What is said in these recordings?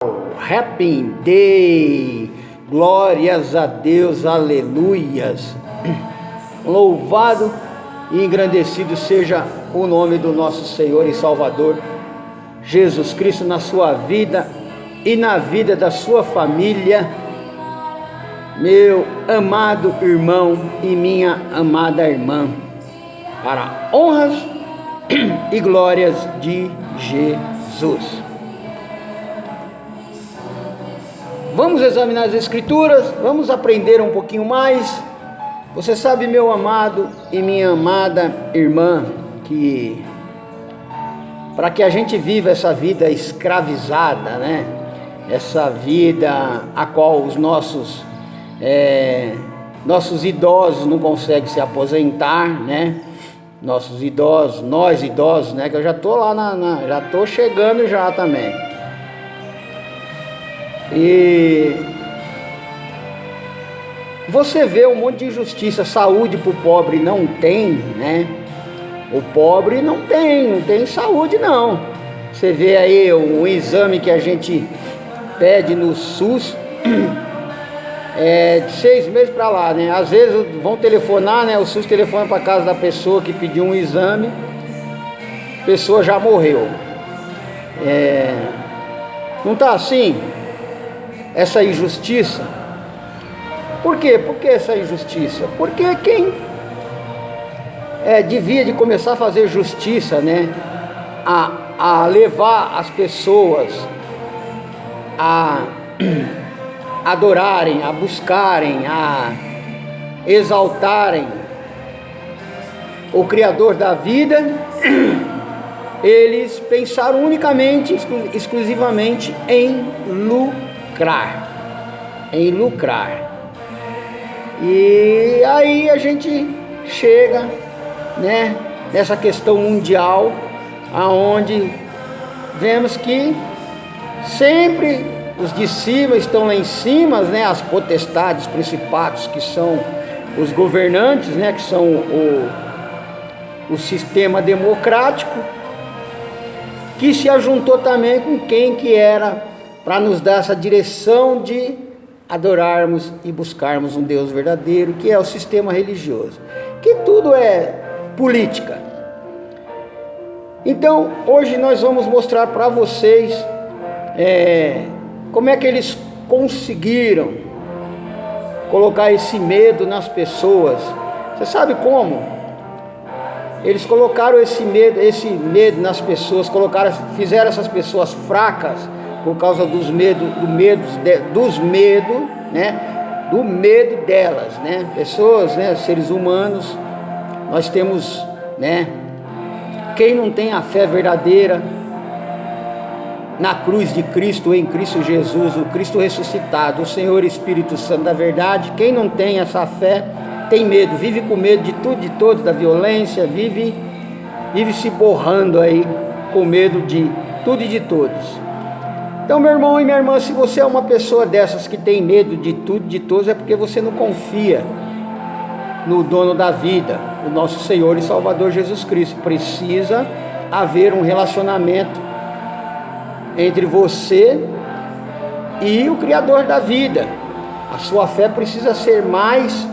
Happy Day, glórias a Deus, aleluias. Louvado e engrandecido seja o nome do nosso Senhor e Salvador Jesus Cristo na sua vida e na vida da sua família, meu amado irmão e minha amada irmã, para honras e glórias de Jesus. Vamos examinar as Escrituras, vamos aprender um pouquinho mais. Você sabe, meu amado e minha amada irmã, que para que a gente viva essa vida escravizada, né? Essa vida a qual os nossos idosos não conseguem se aposentar, né? Nossos idosos, nós idosos, né? Que eu já tô lá já tô chegando já também. E você vê um monte de injustiça, saúde para o pobre não tem, né? O pobre não tem saúde não. Você vê aí um exame que a gente pede no SUS, de 6 meses para lá, né? Às vezes vão telefonar, né? O SUS telefona para casa da pessoa que pediu um exame, a pessoa já morreu. Não tá assim? Essa injustiça. Por quê? Por que essa injustiça? Porque quem devia de começar a fazer justiça, né? A levar as pessoas a adorarem, a buscarem, a exaltarem o Criador da vida, eles pensaram unicamente, exclusivamente em lucrar. E aí a gente chega, né, nessa questão mundial, aonde vemos que sempre os de cima estão lá em cima, né, as potestades, principados, que são os governantes, né, que são o sistema democrático, que se ajuntou também com quem que era para nos dar essa direção de adorarmos e buscarmos um Deus verdadeiro, que é o sistema religioso, que tudo é política. Então, hoje nós vamos mostrar para vocês como é que eles conseguiram colocar esse medo nas pessoas. Você sabe como? Eles colocaram esse medo nas pessoas, fizeram essas pessoas fracas por causa do medo delas, né? Pessoas, né? Seres humanos, nós temos, né? Quem não tem a fé verdadeira na cruz de Cristo, em Cristo Jesus, o Cristo ressuscitado, o Senhor Espírito Santo da verdade, quem não tem essa fé tem medo, vive com medo de tudo, de todos, da violência, vive se borrando aí com medo de tudo e de todos. Então, meu irmão e minha irmã, se você é uma pessoa dessas que tem medo de tudo e de todos, é porque você não confia no dono da vida, o nosso Senhor e Salvador Jesus Cristo. Precisa haver um relacionamento entre você e o Criador da vida. A sua fé precisa ser mais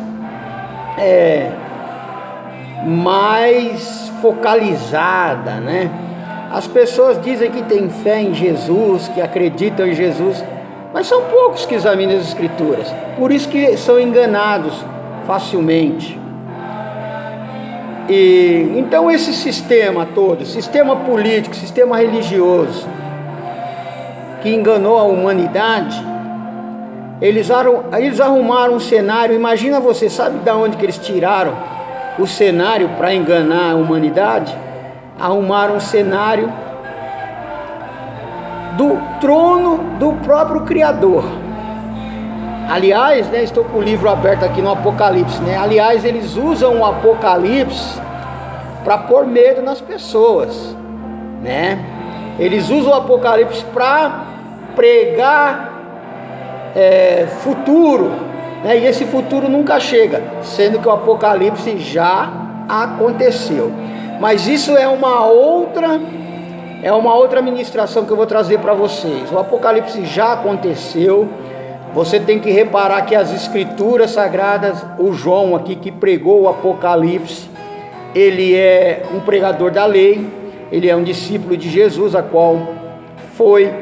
focalizada, né? As pessoas dizem que têm fé em Jesus, que acreditam em Jesus, mas são poucos que examinam as Escrituras, por isso que são enganados facilmente. E então esse sistema todo, sistema político, sistema religioso, que enganou a humanidade, eles arrumaram um cenário. Imagina você, sabe de onde que eles tiraram o cenário para enganar a humanidade? Arrumaram um cenário do trono do próprio Criador. Aliás, né, estou com o livro aberto aqui no Apocalipse, né? Aliás, eles usam o Apocalipse para pôr medo nas pessoas, né? Eles usam o Apocalipse para pregar futuro, né? E esse futuro nunca chega, sendo que o Apocalipse já aconteceu. Mas isso é uma outra é uma outra ministração que eu vou trazer para vocês. O Apocalipse já aconteceu. Você tem que reparar que as escrituras sagradas, o João aqui que pregou o Apocalipse, ele é um pregador da lei, ele é um discípulo de Jesus, a qual foi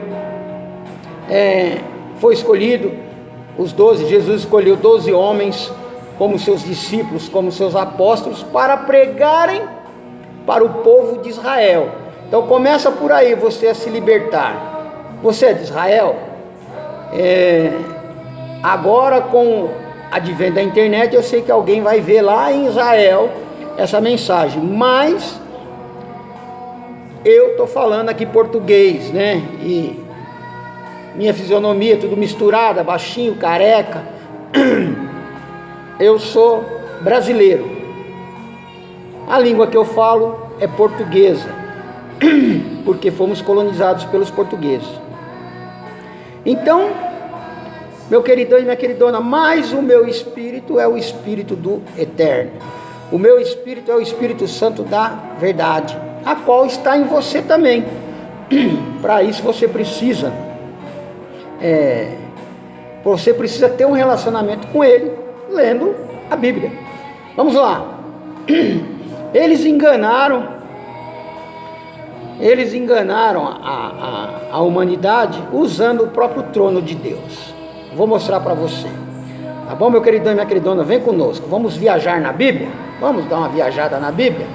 escolhido, Jesus escolheu 12 homens como seus discípulos, como seus apóstolos, para pregarem para o povo de Israel. Então começa por aí você a se libertar. Você é de Israel? Agora, com o advento da internet, eu sei que alguém vai ver lá em Israel essa mensagem, mas eu estou falando aqui português, né? E minha fisionomia tudo misturada, baixinho, careca. Eu sou brasileiro. A língua que eu falo é portuguesa, porque fomos colonizados pelos portugueses. Então, meu queridão e minha queridona, mas o meu espírito é o espírito do eterno. O meu espírito é o Espírito Santo da verdade, a qual está em você também. Para isso você precisa ter um relacionamento com Ele, lendo a Bíblia. Vamos lá. Eles enganaram a humanidade usando o próprio trono de Deus. Vou mostrar para você. Tá bom, meu queridão e minha queridona? Vem conosco. Vamos viajar na Bíblia? Vamos dar uma viajada na Bíblia?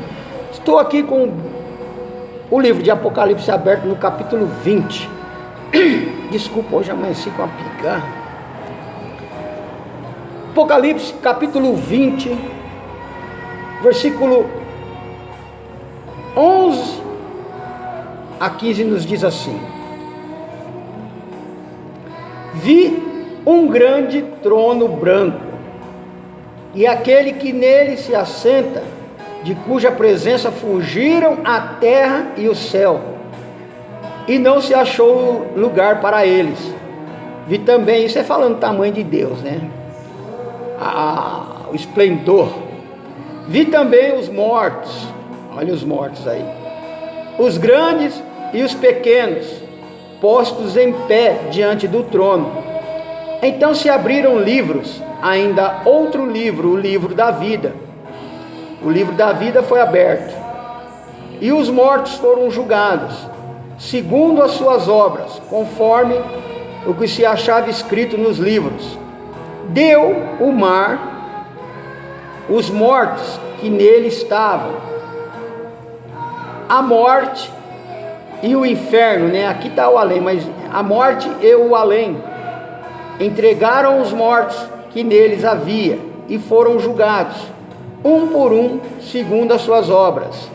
Estou aqui com o livro de Apocalipse aberto no capítulo 20. Desculpa, hoje amanheci com a pigarra. Apocalipse capítulo 20, versículo 11 a 15 nos diz assim: vi um grande trono branco, e aquele que nele se assenta, de cuja presença fugiram a terra e o céu, e não se achou lugar para eles. Vi também, isso é falando do tamanho de Deus, né? O esplendor. Vi também os mortos, olha os mortos aí, os grandes e os pequenos, postos em pé diante do trono. Então se abriram livros, ainda outro livro, o livro da vida. O livro da vida foi aberto, e os mortos foram julgados, segundo as suas obras, conforme o que se achava escrito nos livros. Deu o mar os mortos que nele estavam, a morte e o inferno, né? Aqui está o além, mas a morte e o além entregaram os mortos que neles havia, e foram julgados, um por um, segundo as suas obras.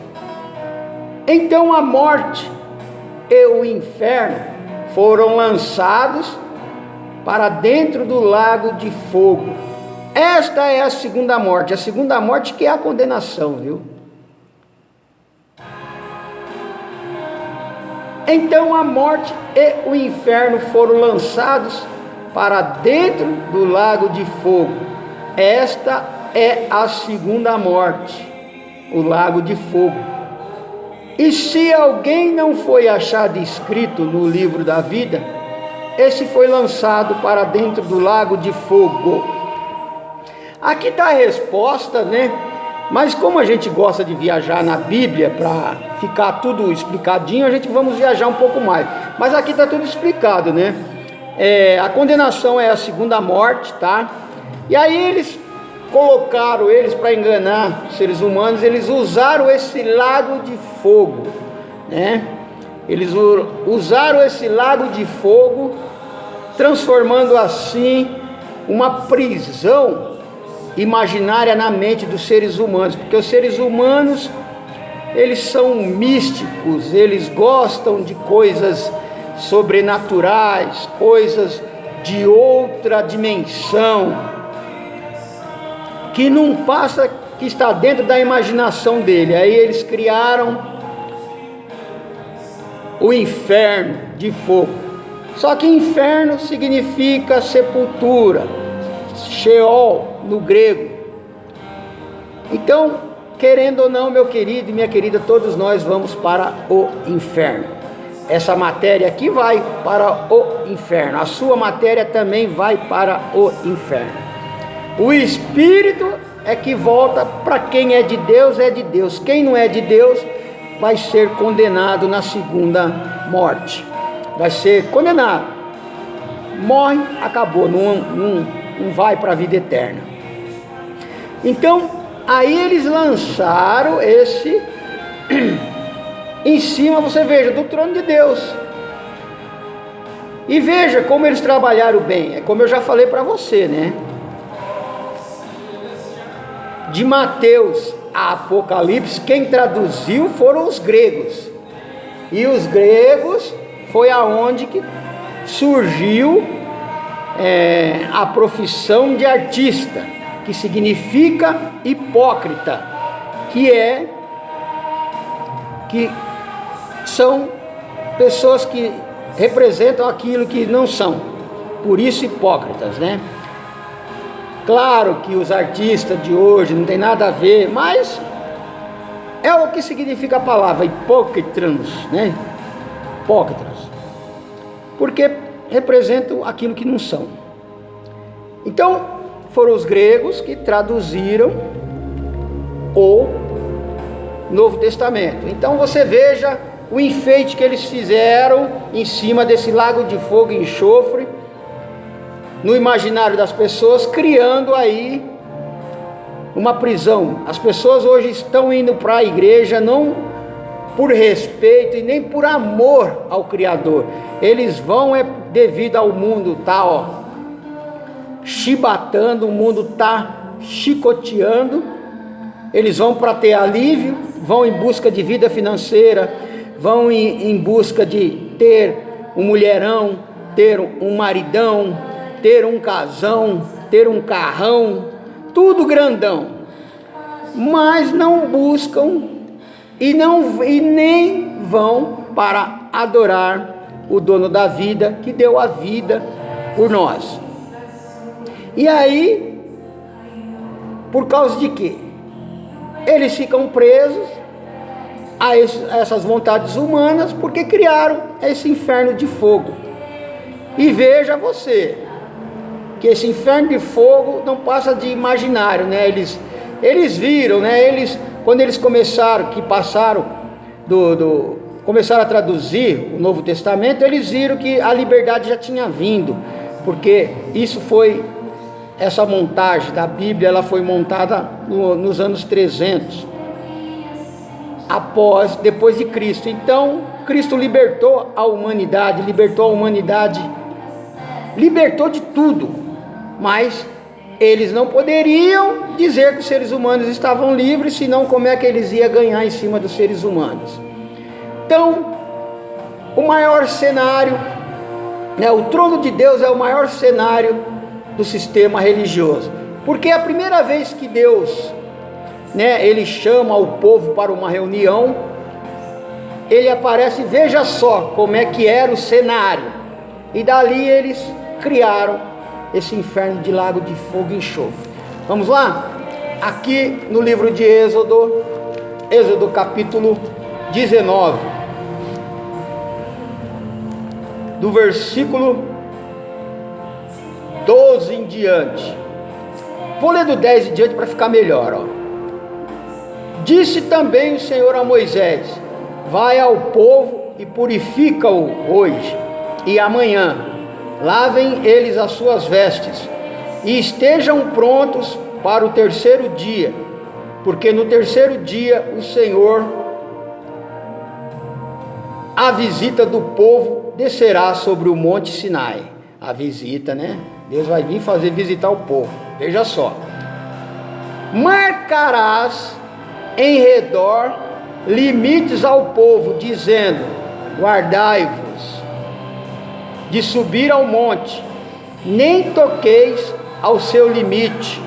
Então a morte e o inferno foram lançados para dentro do lago de fogo. Esta é a segunda morte que é a condenação, viu? Então a morte e o inferno foram lançados para dentro do lago de fogo. Esta é a segunda morte, o lago de fogo. E se alguém não foi achado escrito no livro da vida, esse foi lançado para dentro do lago de fogo. Aqui está a resposta, né? Mas como a gente gosta de viajar na Bíblia para ficar tudo explicadinho, a gente vamos viajar um pouco mais. Mas aqui está tudo explicado, né? A condenação é a segunda morte, tá? E aí eles colocaram para enganar os seres humanos, eles usaram esse lago de fogo, né? Eles usaram esse lago de fogo, transformando assim uma prisão imaginária na mente dos seres humanos, porque os seres humanos, eles são místicos, eles gostam de coisas sobrenaturais, coisas de outra dimensão, que não passa, que está dentro da imaginação dele. Aí eles criaram o inferno de fogo. Só que inferno significa sepultura, Sheol no grego. Então, querendo ou não, meu querido e minha querida, todos nós vamos para o inferno. essa matéria aqui vai para o inferno, a sua matéria também vai para o inferno. O espírito é que volta para quem é de Deus, quem não é de Deus vai ser condenado na segunda morte, vai ser condenado, morre, acabou, não vai para a vida eterna. Então aí eles lançaram esse em cima, você veja, do trono de Deus. E veja como eles trabalharam bem, é como eu já falei para você, né? De Mateus a Apocalipse, quem traduziu foram os gregos. E os gregos foi aonde que surgiu a profissão de artista, que significa hipócrita, que são pessoas que representam aquilo que não são, por isso hipócritas, né? Claro que os artistas de hoje não tem nada a ver, mas é o que significa a palavra hipócritas, né? Hipócritas, porque representam aquilo que não são. Então foram os gregos que traduziram o Novo Testamento. Então você veja o enfeite que eles fizeram em cima desse lago de fogo e enxofre, no imaginário das pessoas, criando aí uma prisão. As pessoas hoje estão indo para a igreja não por respeito e nem por amor ao Criador, eles vão devido ao mundo tá chibatando, o mundo tá chicoteando, eles vão para ter alívio, vão em busca de vida financeira, vão em busca de ter um mulherão, ter um maridão, ter um casão, ter um carrão, tudo grandão, mas não buscam e nem vão para adorar o dono da vida, que deu a vida por nós. E aí, por causa de quê? Eles ficam presos a essas vontades humanas, porque criaram esse inferno de fogo. E veja você, que esse inferno de fogo não passa de imaginário, né? Eles viram, né? Quando eles começaram começaram a traduzir o Novo Testamento, eles viram que a liberdade já tinha vindo, porque essa montagem da Bíblia, ela foi montada nos anos 300, depois de Cristo. Então, Cristo libertou a humanidade, libertou de tudo, mas eles não poderiam dizer que os seres humanos estavam livres, senão como é que eles iam ganhar em cima dos seres humanos? Então, o maior cenário, né, o trono de Deus é o maior cenário do sistema religioso, porque é a primeira vez que Deus, né, ele chama o povo para uma reunião, ele aparece, veja só como é que era o cenário, e dali eles criaram esse inferno de lago de fogo e enxofre. Vamos lá? Aqui no livro de Êxodo capítulo 19, do versículo 12 em diante. Vou ler do 10 em diante para ficar melhor. Disse também o Senhor a Moisés: vai ao povo e purifica-o hoje e amanhã, lavem eles as suas vestes e estejam prontos para o terceiro dia, porque no terceiro dia o Senhor, a visita do povo descerá sobre o monte Sinai. A visita, né? Deus vai vir visitar o povo. Veja só: marcarás em redor limites ao povo, dizendo: guardai-vos de subir ao monte, nem toqueis ao seu limite.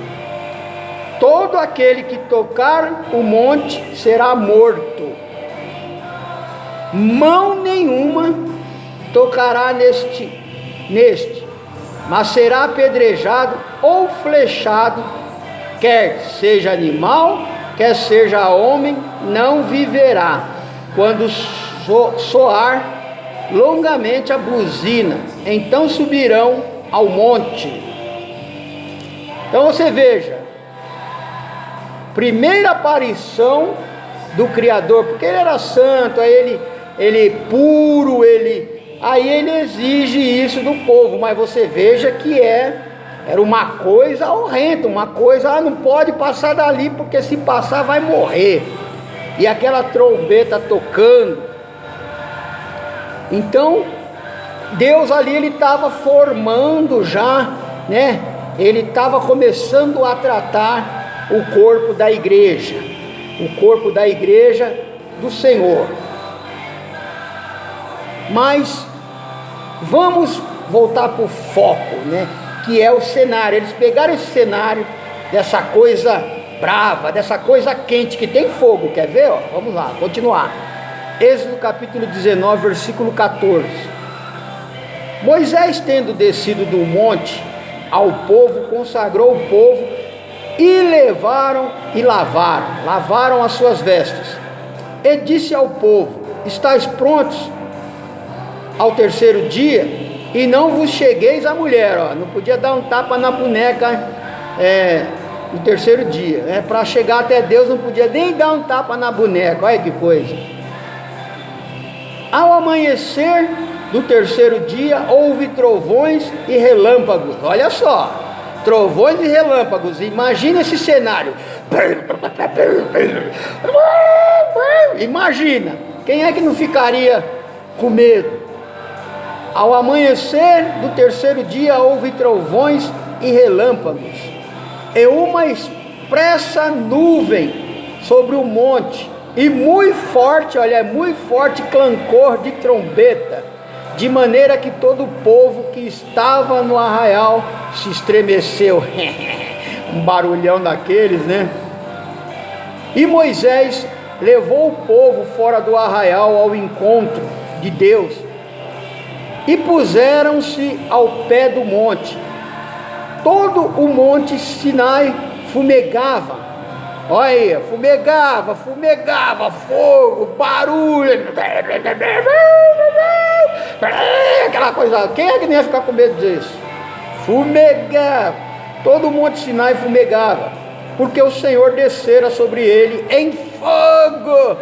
Todo aquele que tocar o monte será morto. Mão nenhuma tocará neste, mas será apedrejado ou flechado, quer seja animal, quer seja homem, não viverá. Quando soar longamente a buzina, então subirão ao monte. Então você veja, primeira aparição do Criador, porque ele era santo, aí ele puro, aí ele exige isso do povo, mas você veja que era uma coisa horrenda, uma coisa, não pode passar dali, porque se passar vai morrer, e aquela trombeta tocando. Então Deus ali, ele estava formando já, né? Ele estava começando a tratar o corpo da igreja, do Senhor. Mas vamos voltar para o foco, né? Que é o cenário. Eles pegaram esse cenário dessa coisa brava, dessa coisa quente que tem fogo. Quer ver? Ó? Vamos lá, continuar. Êxodo capítulo 19, versículo 14. Moisés, tendo descido do monte ao povo, consagrou o povo e lavaram as suas vestes. E disse ao povo: estáis prontos ao terceiro dia, e não vos chegueis à mulher. Ó, não podia dar um tapa na boneca no terceiro dia, né? Para chegar até Deus não podia nem dar um tapa na boneca. Olha que coisa. Ao amanhecer do terceiro dia houve trovões e relâmpagos. Olha só, trovões e relâmpagos. Imagina esse cenário. Imagina, quem é que não ficaria com medo? Ao amanhecer do terceiro dia houve trovões e relâmpagos, e uma espessa nuvem sobre o monte, e muito forte, olha, muito forte clancor de trombeta, de maneira que todo o povo que estava no arraial se estremeceu. Um barulhão daqueles, né? E Moisés levou o povo fora do arraial ao encontro de Deus, e puseram-se ao pé do monte. Todo o monte Sinai fumegava. Olha aí, fumegava, fogo, barulho, aquela coisa. Quem é que não ia ficar com medo disso? Fumegava, todo o monte Sinai fumegava, porque o Senhor descera sobre ele em fogo.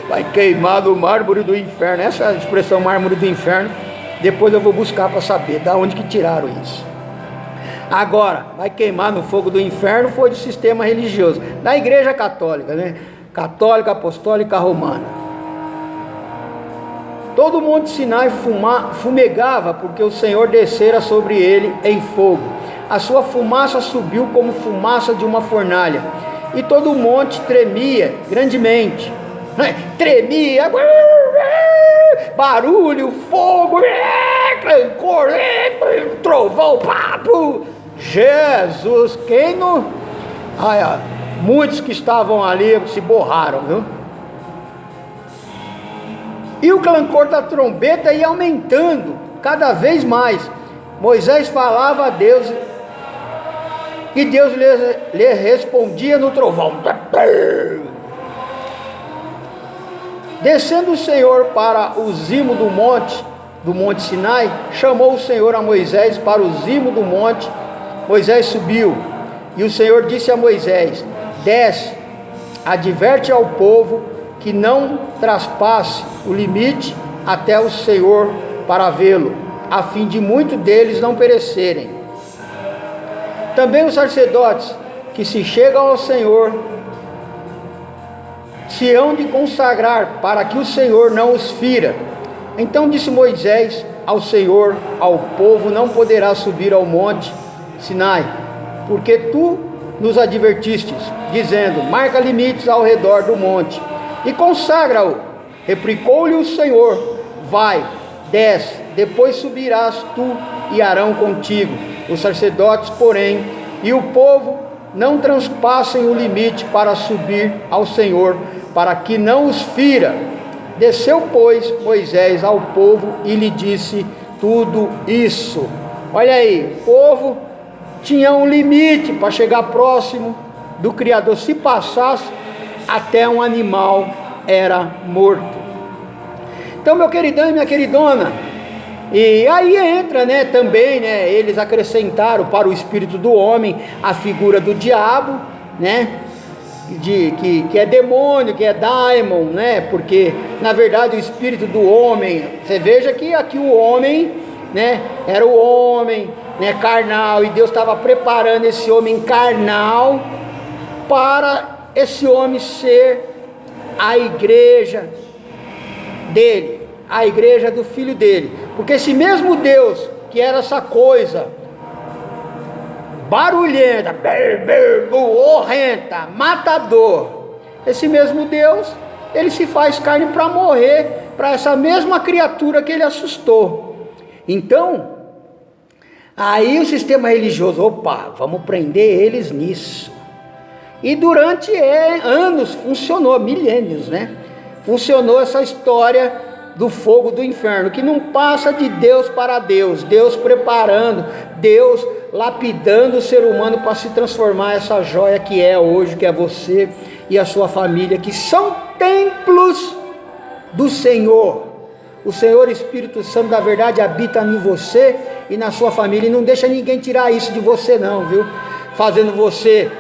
Vai queimar no mármore do inferno. Essa expressão mármore do inferno, depois eu vou buscar para saber da onde que tiraram isso. Agora, vai queimar no fogo do inferno foi do sistema religioso, da igreja católica, né? Católica, apostólica, romana. Todo o monte Sinai fumegava, porque o Senhor descera sobre ele em fogo. A sua fumaça subiu como fumaça de uma fornalha, e todo o monte tremia grandemente. Tremia, barulho, fogo, clancor, trovão, papo. Jesus, quem não... muitos que estavam ali se borraram, viu? E o clancor da trombeta ia aumentando cada vez mais. Moisés falava a Deus, e Deus lhe respondia no trovão. Descendo o Senhor para o cimo do monte Sinai, chamou o Senhor a Moisés para o cimo do monte. Moisés subiu, e o Senhor disse a Moisés: desce, adverte ao povo que não traspasse o limite até o Senhor para vê-lo, a fim de muitos deles não perecerem. Também os sacerdotes que se chegam ao Senhor se hão de consagrar, para que o Senhor não os fira. Então disse Moisés ao Senhor: ao povo não poderá subir ao monte Sinai, porque tu nos advertistes, dizendo: marca limites ao redor do monte e consagra-o. Replicou-lhe o Senhor: vai, desce, depois subirás tu e Arão contigo. Os sacerdotes, porém, e o povo não transpassem o limite para subir ao Senhor, para que não os fira. Desceu, pois, Moisés ao povo e lhe disse tudo isso. Olha aí, o povo tinha um limite para chegar próximo do Criador. Se passasse, até um animal era morto. Então, meu queridão e minha queridona, e aí entra, né, também, né, eles acrescentaram para o espírito do homem a figura do diabo, né, que é demônio, que é daimon, né, porque na verdade o espírito do homem, você veja que aqui o homem, né, era o homem, né, carnal, e Deus estava preparando esse homem carnal para esse homem ser a igreja dele, a igreja do filho dele, porque esse mesmo Deus, que era essa coisa barulhenta, horrenda, matador, esse mesmo Deus, ele se faz carne para morrer, para essa mesma criatura que ele assustou. Então, aí o sistema religioso, opa, vamos prender eles nisso, e durante anos funcionou, milênios, né, funcionou essa história do fogo do inferno, que não passa de Deus para Deus, Deus preparando, Deus lapidando o ser humano para se transformar essa joia que é hoje, que é você e a sua família, que são templos do Senhor. O Senhor Espírito Santo da verdade habita em você e na sua família, e não deixa ninguém tirar isso de você não, viu? Fazendo você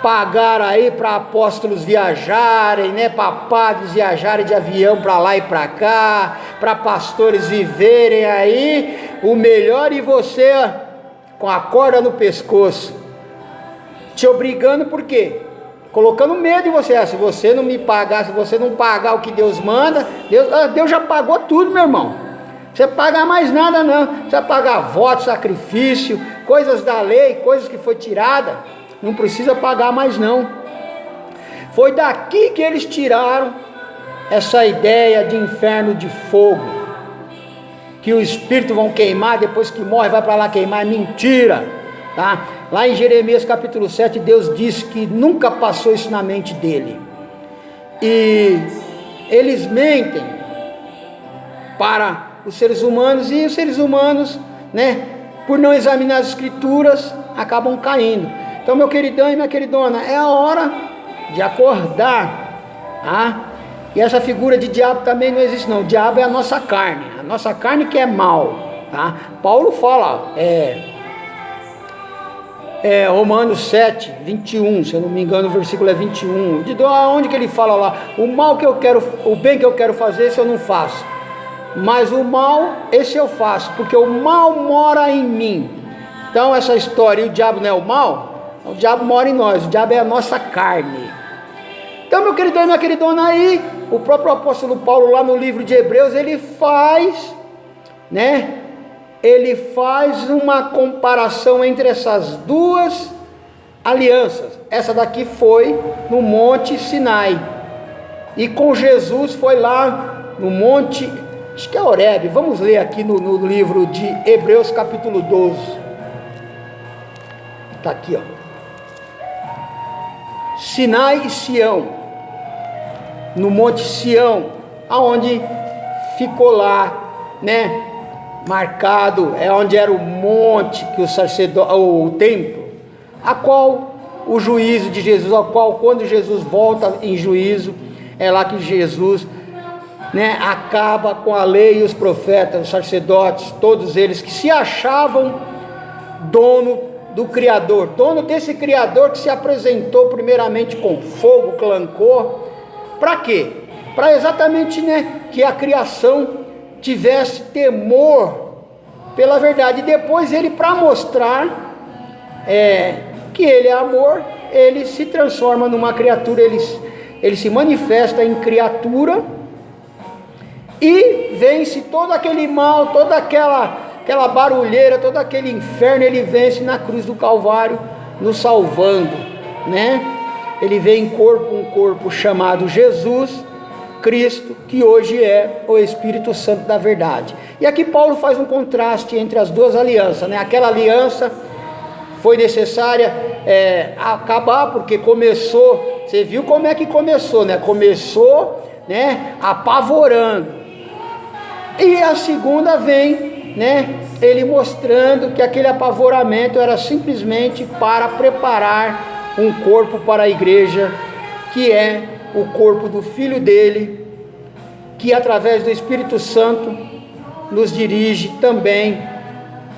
pagar aí para apóstolos viajarem, né, para padres viajarem de avião para lá e para cá, para pastores viverem aí o melhor, e você com a corda no pescoço, te obrigando, por quê? Colocando medo em você. Se você não me pagar, se você não pagar o que Deus manda, Deus já pagou tudo, meu irmão. Não precisa pagar mais nada não, precisa pagar voto, sacrifício, coisas da lei, coisas que foi tirada, não precisa pagar mais não. Foi daqui que eles tiraram essa ideia de inferno de fogo, que o espírito vão queimar, depois que morre vai para lá queimar. É mentira, tá? Lá em Jeremias capítulo 7, Deus diz que nunca passou isso na mente dele, e eles mentem para os seres humanos, e os seres humanos, né, por não examinar as escrituras, acabam caindo. Então, meu queridão e minha queridona, é a hora de acordar, tá? E essa figura de diabo também não existe não. O diabo é a nossa carne que é mal, tá? Paulo fala, Romanos 7, 21, se eu não me engano o versículo é 21, onde que ele fala lá, o bem que eu quero fazer, esse eu não faço, mas o mal, esse eu faço, porque o mal mora em mim. Então essa história, e o diabo não é o mal? O diabo mora em nós, o diabo é a nossa carne. Então, meu queridão e minha queridona, aí o próprio apóstolo Paulo lá no livro de Hebreus, ele faz uma comparação entre essas duas alianças. Essa daqui foi no Monte Sinai, e com Jesus foi lá no Monte, acho que é Horebe. Vamos ler aqui no livro de Hebreus capítulo 12, está aqui, ó. Sinai e Sião, no Monte Sião, aonde ficou lá, né, marcado, é onde era o monte que o templo, a qual o juízo de Jesus, a qual quando Jesus volta em juízo, é lá que Jesus, né, acaba com a lei e os profetas, os sacerdotes, todos eles que se achavam dono do Criador, dono desse Criador que se apresentou primeiramente com fogo, clancor, para quê? Para exatamente, né, que a criação tivesse temor pela verdade, e depois ele, para mostrar que ele é amor, ele se transforma numa criatura, ele se manifesta em criatura, e vence todo aquele mal, toda aquela barulheira, todo aquele inferno, ele vence na cruz do Calvário, nos salvando, né? Ele vem em um corpo chamado Jesus Cristo, que hoje é o Espírito Santo da verdade. E aqui Paulo faz um contraste entre as duas alianças, né? Aquela aliança foi necessária acabar, porque começou, você viu como é que começou, né? Começou, né, apavorando, e a segunda vem, né, ele mostrando que aquele apavoramento era simplesmente para preparar um corpo para a igreja, que é o corpo do filho dele, que através do Espírito Santo nos dirige também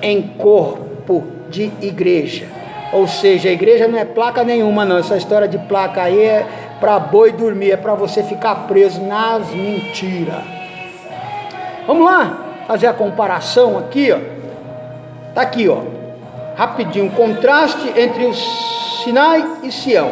em corpo de igreja. Ou seja, a igreja não é placa nenhuma não, essa história de placa aí é para boi dormir, é para você ficar preso nas mentiras. Vamos lá, fazer a comparação aqui, ó. Tá aqui, ó, rapidinho, contraste entre o Sinai e Sião.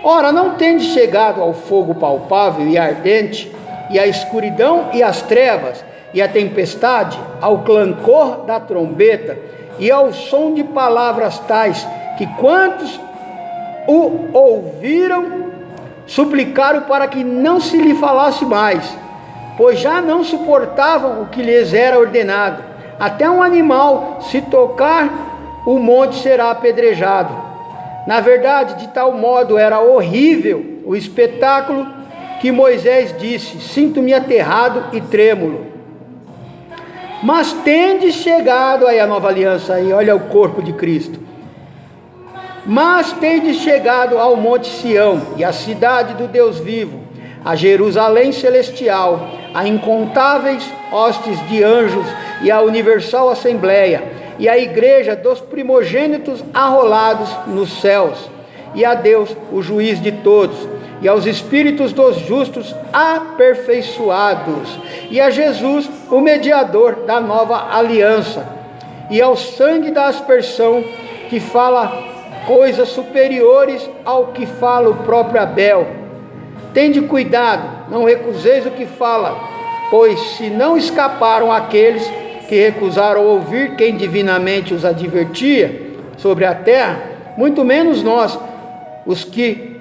Ora, não tendes chegado ao fogo palpável e ardente, e à escuridão e às trevas, e à tempestade, ao clancor da trombeta, e ao som de palavras tais, que quantos o ouviram, suplicaram para que não se lhe falasse mais, pois já não suportavam o que lhes era ordenado. Até um animal, se tocar o monte, será apedrejado. Na verdade, de tal modo era horrível o espetáculo, que Moisés disse: sinto-me aterrado e trêmulo. Mas tendes chegado, aí a nova aliança, aí, olha o corpo de Cristo. Mas tendes chegado ao monte Sião, e à cidade do Deus vivo, a Jerusalém celestial, a incontáveis hostes de anjos, e a universal assembleia, e a igreja dos primogênitos arrolados nos céus, e a Deus, o juiz de todos, e aos espíritos dos justos aperfeiçoados, e a Jesus, o mediador da nova aliança, e ao sangue da aspersão, que fala coisas superiores ao que fala o próprio Abel. Tende cuidado, não recuseis o que fala, pois se não escaparam aqueles que recusaram ouvir quem divinamente os advertia sobre a terra, muito menos nós, os que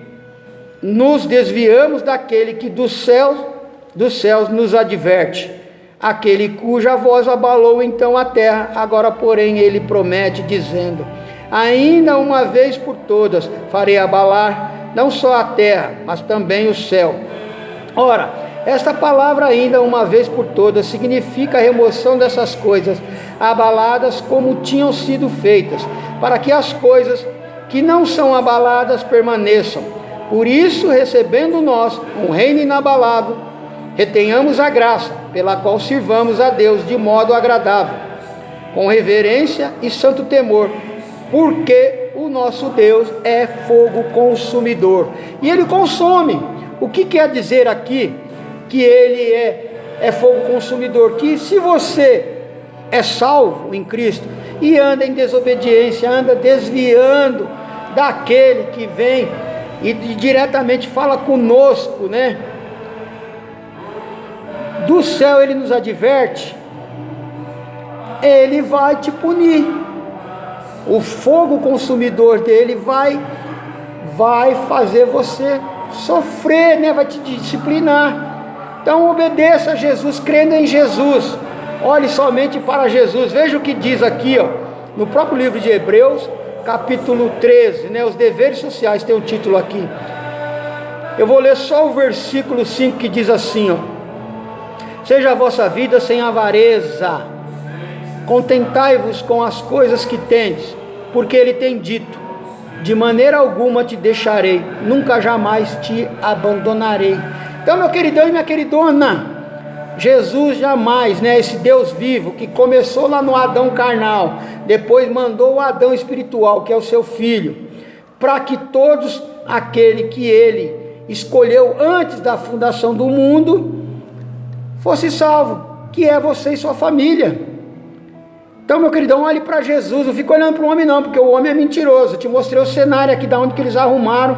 nos desviamos daquele que dos céus nos adverte, aquele cuja voz abalou então a terra. Agora, porém, ele promete, dizendo: ainda uma vez por todas farei abalar não só a terra, mas também o céu. Ora, esta palavra ainda uma vez por todas significa a remoção dessas coisas abaladas como tinham sido feitas, para que as coisas que não são abaladas permaneçam. Por isso, recebendo nós um reino inabalável, retenhamos a graça pela qual sirvamos a Deus de modo agradável, com reverência e santo temor, porque o nosso Deus é fogo consumidor, e Ele consome. O que quer dizer aqui que Ele é fogo consumidor? Que se você é salvo em Cristo e anda em desobediência, anda desviando daquele que vem e diretamente fala conosco, né? Do céu Ele nos adverte, Ele vai te punir. O fogo consumidor dele vai fazer você sofrer, né? Vai te disciplinar. Então obedeça a Jesus, crendo em Jesus. Olhe somente para Jesus. Veja o que diz aqui, ó, no próprio livro de Hebreus, capítulo 13, né? Os deveres sociais, tem o título aqui. Eu vou ler só o versículo 5, que diz assim, ó: seja a vossa vida sem avareza, contentai-vos com as coisas que tendes, porque Ele tem dito: de maneira alguma te deixarei, nunca jamais te abandonarei. Então, meu queridão e minha queridona, Jesus jamais, né, esse Deus vivo que começou lá no Adão carnal, depois mandou o Adão espiritual, que é o seu filho, para que todos aquele que Ele escolheu antes da fundação do mundo fosse salvo, que é você e sua família. Então, meu queridão, olhe para Jesus, não fica olhando para o homem não, porque o homem é mentiroso. Eu te mostrei o cenário aqui, da onde que eles arrumaram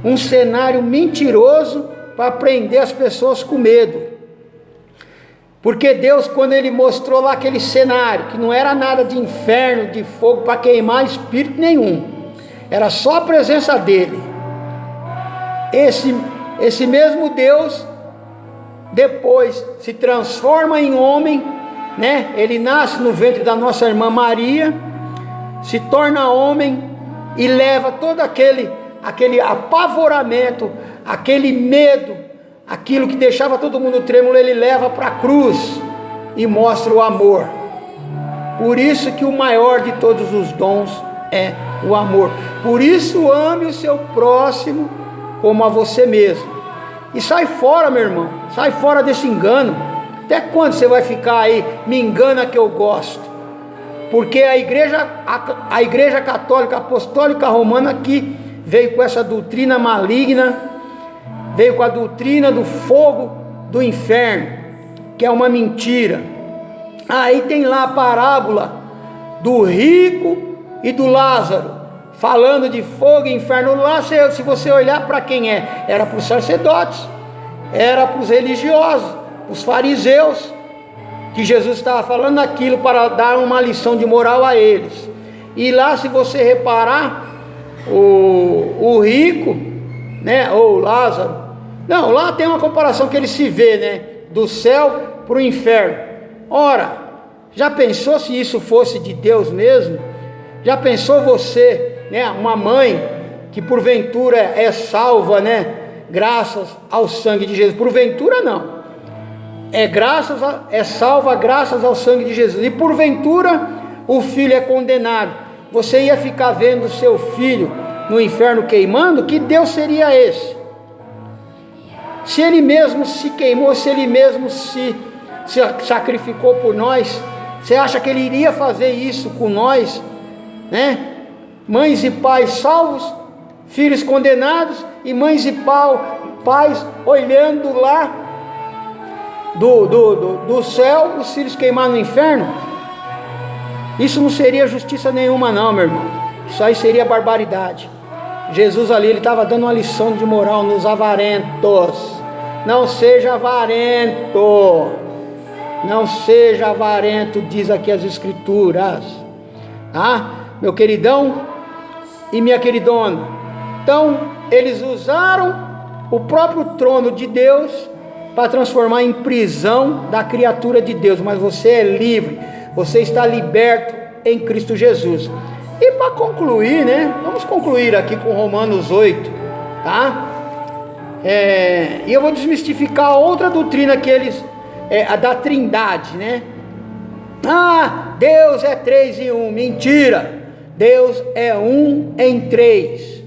um cenário mentiroso para prender as pessoas com medo. Porque Deus, quando Ele mostrou lá aquele cenário, que não era nada de inferno, de fogo para queimar espírito nenhum, era só a presença dEle. Esse mesmo Deus depois se transforma em homem, né? Ele nasce no ventre da nossa irmã Maria, se torna homem e leva todo aquele apavoramento, aquele medo, aquilo que deixava todo mundo trêmulo, Ele leva para a cruz e mostra o amor. Por isso que o maior de todos os dons é o amor. Por isso ame o seu próximo como a você mesmo. E sai fora, meu irmão, sai fora desse engano. Até quando você vai ficar aí, me engana que eu gosto? Porque a igreja católica apostólica romana que veio com essa doutrina maligna, veio com a doutrina do fogo do inferno, que é uma mentira. Aí tem lá a parábola do rico e do Lázaro, falando de fogo e inferno. Lá, se você olhar para quem era para os sacerdotes, era para os religiosos, os fariseus, que Jesus estava falando aquilo para dar uma lição de moral a eles. E lá, se você reparar, o rico, né, ou Lázaro, não, lá tem uma comparação que ele se vê, né, do céu para o inferno. Ora, já pensou se isso fosse de Deus mesmo? Já pensou você, né, uma mãe que porventura é salva, né, graças ao sangue de Jesus? Porventura não, é salva graças ao sangue de Jesus. E porventura o filho é condenado, você ia ficar vendo o seu filho no inferno queimando? Que Deus seria esse? Se ele mesmo se queimou, se ele mesmo se sacrificou por nós, você acha que ele iria fazer isso com nós, né? Mães e pais salvos, filhos condenados, e mães e pais olhando lá do céu os filhos queimados no inferno. Isso não seria justiça nenhuma não, meu irmão. Isso aí seria barbaridade. Jesus ali, ele estava dando uma lição de moral nos avarentos. Não seja avarento, não seja avarento, diz aqui as escrituras, tá? Meu queridão e minha queridona. Então eles usaram o próprio trono de Deus para transformar em prisão da criatura de Deus. Mas você é livre, você está liberto em Cristo Jesus. E para concluir, né, vamos concluir aqui com Romanos 8, tá? E eu vou desmistificar outra doutrina que eles, a da trindade, né? Deus é 3 em 1, mentira. Deus é 1 em 3.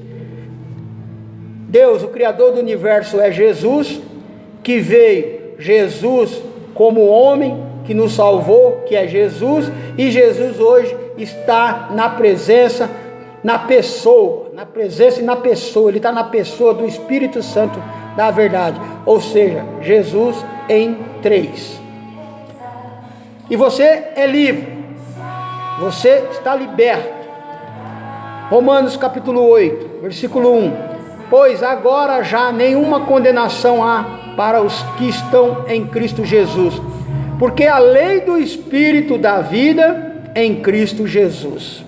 Deus, o Criador do universo, é Jesus, que veio, Jesus como homem, que nos salvou, que é Jesus, e Jesus hoje está na presença, na pessoa, ele está na pessoa do Espírito Santo da verdade, ou seja, Jesus em 3. E você é livre, você está liberto. Romanos capítulo 8, versículo 1: pois agora já nenhuma condenação há para os que estão em Cristo Jesus, porque a lei do Espírito da vida em Cristo Jesus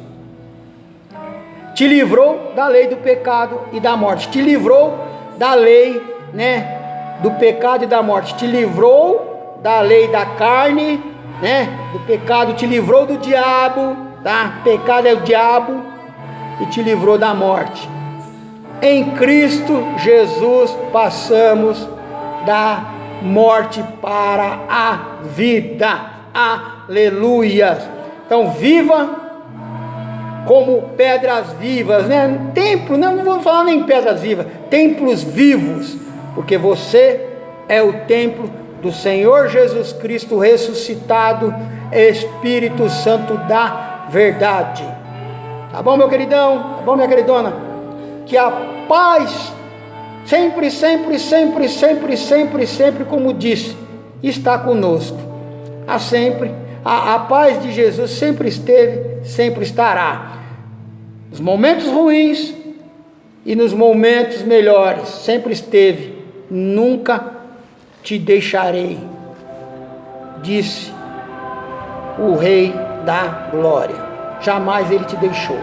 te livrou da lei do pecado e da morte. Te livrou da lei, né, do pecado e da morte. Te livrou da lei da carne, né, do pecado. Te livrou do diabo, tá? Pecado é o diabo. E te livrou da morte. Em Cristo Jesus passamos da morte para a vida. Aleluia. Então viva como pedras vivas, né? Templo, não vou falar nem pedras vivas, templos vivos, porque você é o templo do Senhor Jesus Cristo ressuscitado, Espírito Santo da verdade. Tá bom, meu queridão? Tá bom, minha queridona? Que a paz sempre, sempre, sempre, sempre, sempre, sempre, como disse, está conosco. A paz de Jesus sempre esteve, sempre estará. Nos momentos ruins e nos momentos melhores, sempre esteve. Nunca te deixarei, disse o Rei da Glória. Jamais ele te deixou.